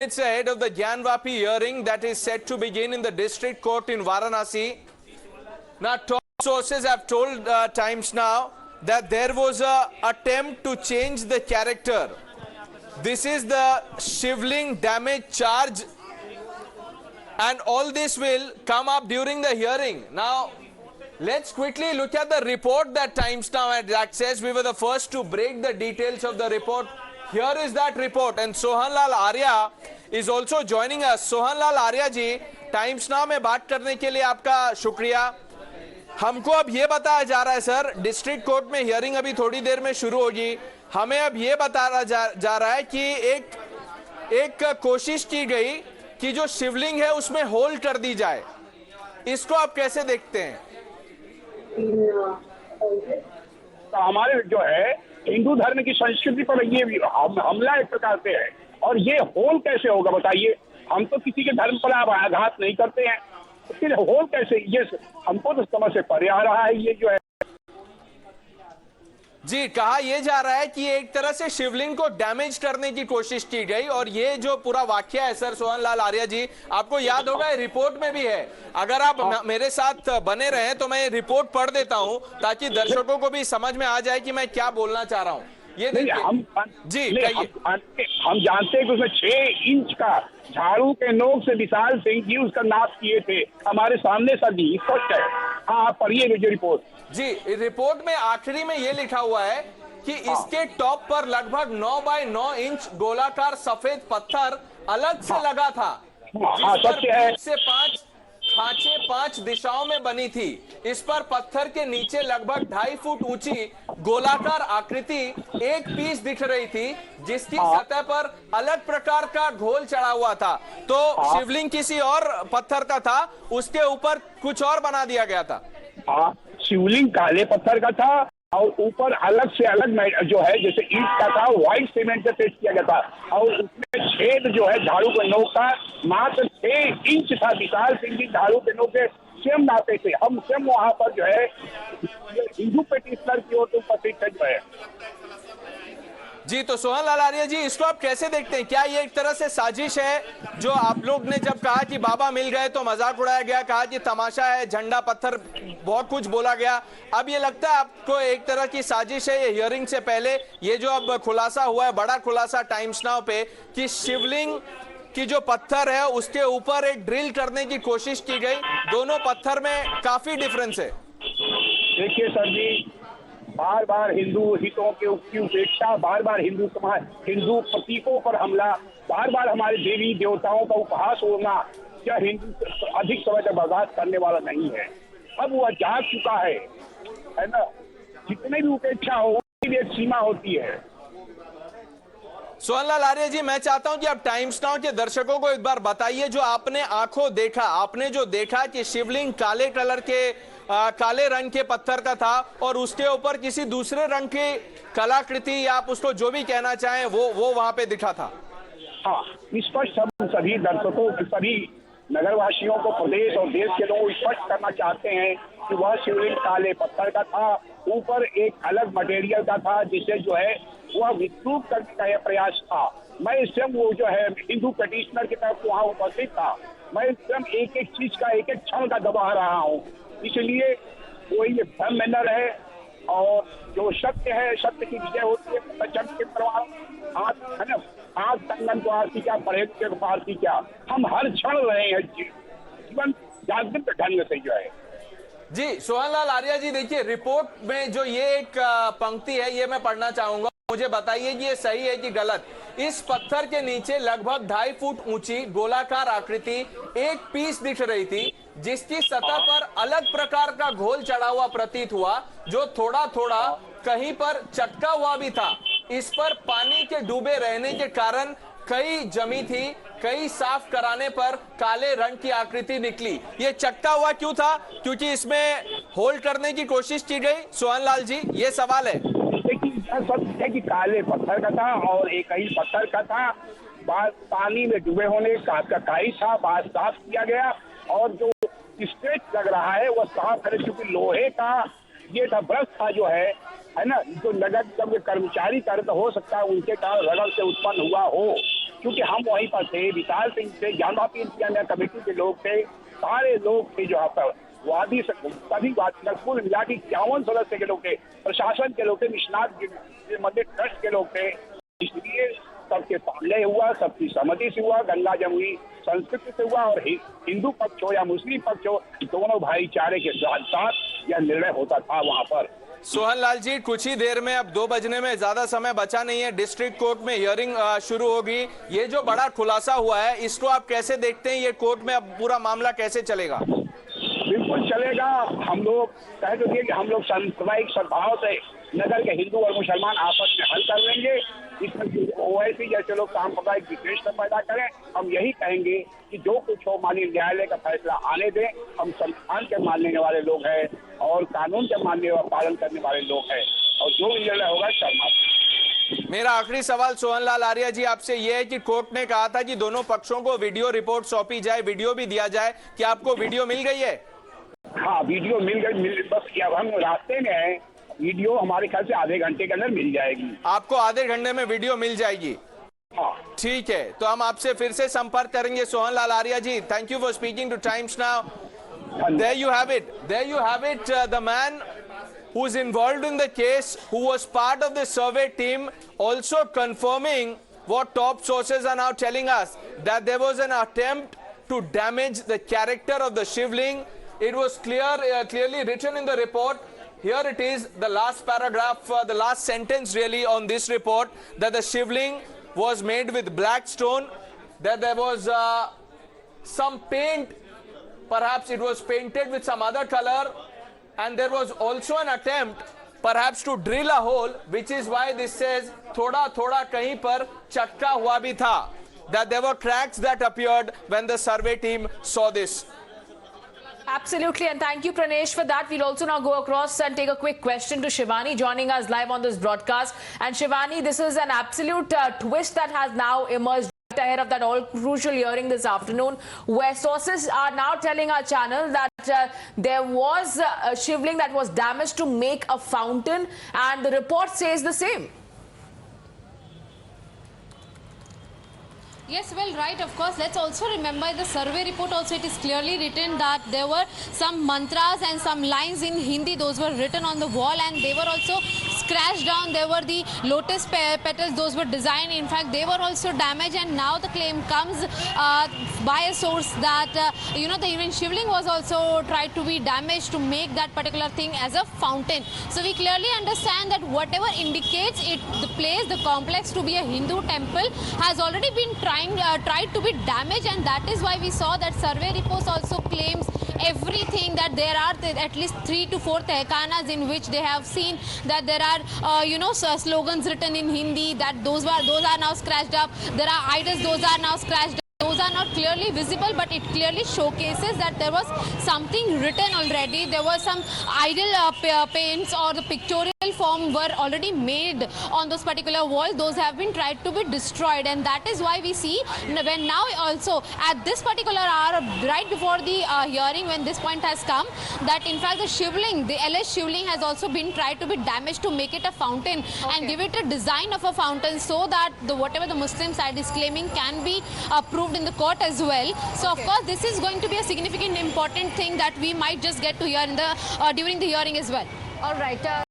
It's ahead of the Gyanvapi hearing that is set to begin in the district court in Varanasi. Now, top sources have told Times Now that there was a attempt to change the character. This is the Shivling damage charge, and all this will come up during the hearing. Now, let's quickly look at the report that Times Now had access. We were the first to break the details of the report. Here is that report, and Sohanlal Arya is also joining us. Sohanlal Arya ji, times now में बात करने के लिए आपका शुक्रिया। हमको अब ये बताया जा रहा है सर, डिस्ट्रिक्ट कोर्ट में हियरिंग अभी थोड़ी देर में शुरू होगी। हमें अब ये बताया जा रहा है कि एक कोशिश की गई कि जो शिवलिंग है उसमें होल कर दी जाए। इसको आप कैसे देखते हैं? तो हमारे जो है हिंदू धर्म की संस्कृति पर ये हमला एक प्रकार से है, और ये होल कैसे होगा बताइए? हम तो किसी के धर्म पर आघात नहीं करते हैं, फिर होल कैसे? ये हमको तो समझ से परे आ रहा है। ये जो है जी, कहा यह जा रहा है कि एक तरह से शिवलिंग को डैमेज करने की कोशिश की गई, और ये जो पूरा वाकया है सर सोहनलाल आर्या जी, आपको याद होगा रिपोर्ट में भी है। अगर आप मेरे साथ बने रहें तो मैं रिपोर्ट पढ़ देता हूं ताकि दर्शकों को भी समझ में आ जाए कि मैं क्या बोलना चाह रहा हूं। ये देखिए, हम जानते हैं कि उसमें 6 इंच का झाड़ू के नोक से विशाल सिंह जी उसका नाश किए थे, हमारे सामने सभी स्पष्ट है। हाँ, पढ़िए जो रिपोर्ट। जी, रिपोर्ट में आखिरी में ये लिखा हुआ है कि इसके टॉप पर लगभग 9 बाय 9 इंच गोलाकार सफेद पत्थर अलग से लगा था, जिस पर 3 से 5 खांचे 5 दिशाओं में बनी थी। इस पर पत्थर के नीचे लगभग 2.5 फुट ऊंची गोलाकार आकृति एक पीस दिख रही थी, जिसकी सतह पर अलग प्रकार का घोल चढ़ा हुआ था। तो शिवलिंग किसी और पत्थर का था, उसके ऊपर कुछ और बना दिया गया था। शिवलिंग काले पत्थर का था और ऊपर अलग से अलग जो है जैसे ईंट का था, व्हाइट सीमेंट से पेश किया गया था, और उसमें छेद जो है झाड़ू के नोक का मात्र 6 इंच था। विशाल सिंह जी झाड़ू के नोक से स्वयं नापे थे। हम स्वयं वहां पर जो है हिंदू पेटिशनर की ओर से उपस्थित जो है। जी, तो सोहनलाल आर्य जी, इसको आप कैसे देखते हैं? क्या ये एक तरह से साजिश है? जो आप लोग ने जब कहा कि बाबा मिल गए तो मजाक उड़ाया गया, कहा कि तमाशा है, झंडा पत्थर, बहुत कुछ बोला गया। अब ये लगता है आपको एक तरह की साजिश है? ये हियरिंग से पहले ये जो अब खुलासा हुआ है, बड़ा खुलासा टाइम्स नाउ पे, कि शिवलिंग की जो पत्थर है उसके ऊपर एक ड्रिल करने की कोशिश की गई, दोनों पत्थर में काफी डिफरेंस है। देखिए सर जी, बार बार हिंदू हितों की उपेक्षा, बार बार हिंदू समाज, हिंदू प्रतीकों पर हमला, बार बार हमारे देवी देवताओं का उपहास होना, क्या हिंदू अधिक समय तक बर्दाश्त करने वाला नहीं है। अब वह जाग चुका है ना। जितने भी उपेक्षा हो उसकी भी एक सीमा होती है। सोहनलाल आर्य जी, मैं चाहता हूं कि आप टाइम्स नाउ के दर्शकों को एक बार बताइए, जो आपने आंखों देखा, आपने जो देखा कि शिवलिंग काले कलर के काले रंग के पत्थर का था और उसके ऊपर किसी दूसरे रंग की कलाकृति, या आप उसको जो भी कहना चाहें, वो वहां पे दिखा था। हाँ, स्पष्ट हम सभी दर्शकों, सभी नगरवासियों को, प्रदेश और देश के लोग स्पष्ट करना चाहते हैं कि वह शिवलिंग काले पत्थर का था, ऊपर एक अलग मटेरियल का था, जिसे जो है वह विद्रूप करने का यह प्रयास था। मैं स्वयं वो जो है हिंदू पेटिशनर की तरफ वहाँ उपस्थित था। मैं स्वयं एक एक चीज का, एक एक क्षण का गवाह रहा हूँ। इसलिए कोई ये भ्रम में न रहे, और जो सत्य है, सत्य की विजय होती है। सत्य के प्रभाव है ना, आज संगन को आरती क्या, परहेज के आरती क्या, हम हर क्षण रहे हैं जीवन जागृत ढंग से जो है। जी, सोहनलाल आर्य जी, देखिए रिपोर्ट में जो ये एक पंक्ति है, ये मैं पढ़ना चाहूंगा, मुझे बताइए कि ये सही है कि गलत। इस पत्थर के नीचे लगभग 2.5 फुट ऊंची गोलाकार आकृति एक पीस दिख रही थी, जिसकी सतह पर अलग प्रकार का घोल चढ़ा हुआ प्रतीत हुआ, जो थोड़ा थोड़ा कहीं पर चटका हुआ भी था। इस पर पानी के डूबे रहने के कारण कई जमी थी, कई साफ कराने पर काले रंग की आकृति निकली। ये चटका हुआ क्यों था? क्योंकि इसमें होल करने की कोशिश की गई। सोहनलाल जी, ये सवाल है। सत्य है कि काले पत्थर का था और एक ही पत्थर का था। बाद पानी में डूबे होने का काई था, बाद साफ किया गया, और जो स्ट्रेच लग रहा है वह साफ है, क्योंकि लोहे का ये था, ब्रश था जो है ना, जो नगर जब कर्मचारी कार्य हो सकता है उनके कारण रगड़ से उत्पन्न हुआ हो। क्योंकि हम वहीं पर थे, विशाल सिंह थे, ज्ञानवापी इंतजामिया कमेटी के लोग थे, सारे लोग थे जो यहाँ पर वादी सभी कुल मिला के 51 सदस्य के लोग थे, प्रशासन के लोग थे, विश्वनाथ मंदिर ट्रस्ट के लोग थे। इसलिए सबके सामने हुआ, सबकी सहमति से हुआ, गंगा जमुई संस्कृति से हुआ और हिंदू पक्ष हो या मुस्लिम पक्ष हो, दोनों भाईचारे के साथ यह निर्णय होता था वहां पर। सोहन लाल जी, कुछ ही देर में, अब 2 बजने में ज्यादा समय बचा नहीं है, डिस्ट्रिक्ट कोर्ट में हियरिंग शुरू होगी। ये जो बड़ा खुलासा हुआ है, इसको आप कैसे देखते हैं? ये कोर्ट में अब पूरा मामला कैसे चलेगा? बिल्कुल चलेगा। हम लोग कह तो दिए कि हम लोग सांप्रदायिक सद्भाव से नगर के हिंदू और मुसलमान आपस में हल कर लेंगे। इसमें ओवैसी जैसे लोग सांप्रदायिक विद्वेष न पैदा करें। हम यही कहेंगे कि जो कुछ हो माननीय न्यायालय का फैसला आने दें। हम संविधान के मानने वाले लोग हैं और कानून के मानने और पालन करने वाले लोग हैं, और जो भी निर्णय होगा शर्मा। मेरा आखिरी सवाल सोहन लाल आर्य जी आपसे यह है कि कोर्ट ने कहा था कि दोनों पक्षों को वीडियो रिपोर्ट सौंपी जाए, वीडियो भी दिया जाए। क्या आपको वीडियो मिल गई है? हाँ, वीडियो मिल गई। बस अब हम रास्ते में हैं। वीडियो हमारे ख्याल से आधे घंटे के अंदर मिल जाएगी। आपको आधे घंटे में वीडियो मिल जाएगी? हाँ, ठीक है, तो हम आपसे फिर से संपर्क करेंगे। Sohan Lal Arya ji, thank you for speaking to Times Now. There you have it. There you have it. The man who's involved in the case, who was part of the survey team, also confirming what top sources are now telling us, that there was an attempt to damage the character of the Shivling. It was clearly written in the report. Here it is, the last paragraph, the last sentence really on this report, that the Shivling was made with black stone, that there was some paint, perhaps it was painted with some other color, and there was also an attempt perhaps to drill a hole, which is why this says thoda thoda kahin par chatka hua bhi tha, that there were cracks that appeared when the survey team saw this. Absolutely, and thank you, Pranesh, for that. We'll also now go across and take a quick question to Shivani, joining us live on this broadcast. And Shivani, this is an absolute twist that has now emerged ahead of that all crucial hearing this afternoon, where sources are now telling our channel that there was a shivling that was damaged to make a fountain, and the report says the same. Yes, well, right, of course. Let's also remember the survey report also, it is clearly written that there were some mantras and some lines in Hindi. Those were written on the wall and they were also scratched down. There were the lotus petals, those were designed. In fact, they were also damaged, and now the claim comes by a source that, the even shivling was also tried to be damaged to make that particular thing as a fountain. So we clearly understand that whatever indicates it, the place, the complex to be a Hindu temple has already been tried to be damaged, and that is why we saw that survey reports also claims everything, that there are at least 3 to 4 tehkanas in which they have seen that there are slogans written in Hindi, that those are now scratched up. There are idols, those are now scratched up. Those are not clearly visible, but it clearly showcases that there was something written already. There was some idol paints or the pictorial form were already made on those particular walls. Those have been tried to be destroyed, and that is why we see when now also at this particular hour, right before the hearing, when this point has come, that in fact the shivling, the alleged shivling, has also been tried to be damaged to make it a fountain and give it a design of a fountain, so that whatever the Muslim side is claiming can be proved in the court as well. So of course this is going to be a significant important thing that we might just get to hear in the during the hearing as well. All right.